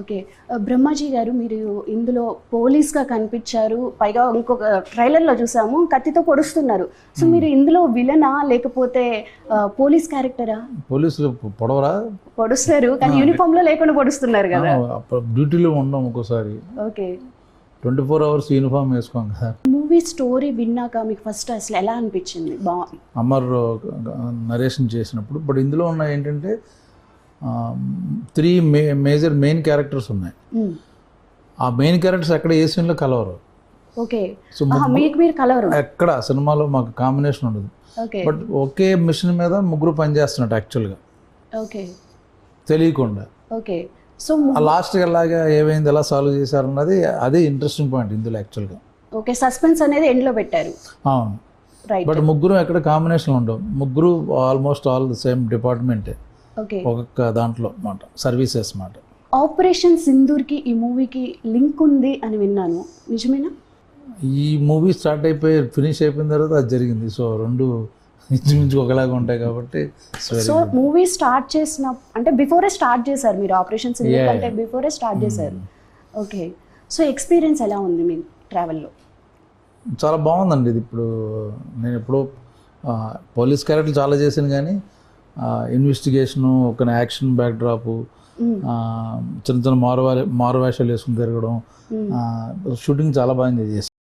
Okay. Brahmaji గారు మీరు ఇందులో పోలీస్‌గా కనిపించారు. పైగా ఇంకొక ట్రైలర్‌లో చూసాము కత్తితో పొడుస్తున్నారు. సో మీరు ఇందులో విలనా లేకపోతే పోలీస్ క్యారెక్టరా? పోలీసులు పొడవరా? పొడుస్తారు కానీ యూనిఫామ్‌లో లేకుండా పొడుస్తున్నారు కదా! డ్యూటీలో ఉండం ఒక్కోసారి. ఓకే. 24 అవర్స్ యూనిఫామ్ వేసుకోం కదా. మూవీ స్టోరీ విన్నాక మీకు ఫస్ట్ అసలు ఎలా అనిపించింది? అమర్ నరేషన్ చేసినప్పుడు బట్ ఇందులో ఉన్న ఏంటంటే 3 మేజర్ మెయిన్ క్యారెక్టర్స్ ఉన్నాయి. ఆ మెయిన్ క్యారెక్టర్స్ ఎక్కడ ఏ సీన్లో కలవరు. ఓకే. సో మీరు కలవరు ఎక్కడ సినిమాలో మాకు కాంబినేషన్ ఉండదు. ఓకే. బట్ ఒకే మిషన్ మీద ముగ్గురు పనిచేస్తున్నట్టు యాక్చువల్గా ఓకే. తెలియకుండా. ఓకే. సో లాస్ట్కి ఎలాగా ఏమైంది ఎలా సాల్వ్ చేశారన్నది అదే ఇంట్రెస్టింగ్ పాయింట్ ఇందులో యాక్చువల్గా. ఓకే. సస్పెన్స్ అనేది ఎండ్లో పెట్టారు. అవును. రైట్. బట్ ముగ్గురు ఎక్కడ కాంబినేషన్ ఉండవు. ముగ్గురు ఆల్మోస్ట్ ఆల్ ద సేమ్ డిపార్ట్మెంటే. ఓకే. ఒక్కొక్క దాంట్లో మాట సర్వీసెస్ మాట. ఆపరేషన్ సింధూర్కి ఈ మూవీకి లింక్ ఉంది అని విన్నాను, నిజమేనా? ఈ మూవీ స్టార్ట్ అయిపోయి ఫినిష్ అయిపోయిన తర్వాత అది జరిగింది. సో రెండు ఇంచుమించు ఒకలాగా ఉంటాయి కాబట్టి. సో మూవీ స్టార్ట్ చేసిన అంటే బిఫోరే స్టార్ట్ చేశారు మీరు ఆపరేషన్ సింధూర్ అంటే బిఫోరే స్టార్ట్ చేశారు. ఓకే. సో ఎక్స్పీరియన్స్ ఎలా ఉంది మీ ట్రావెల్లో? చాలా బాగుందండి. ఇది ఇప్పుడు నేను ఎప్పుడో పోలీస్ క్యారెక్టర్లు చాలా చేశాను కానీ ఇన్వెస్టిగేషను ఒక యాక్షన్ బ్యాక్డ్రాపు చిన్న చిన్న మారువేషాలు వేసుకుని తిరగడం షూటింగ్ చాలా బాగా ఎంజాయ్ చేశాను.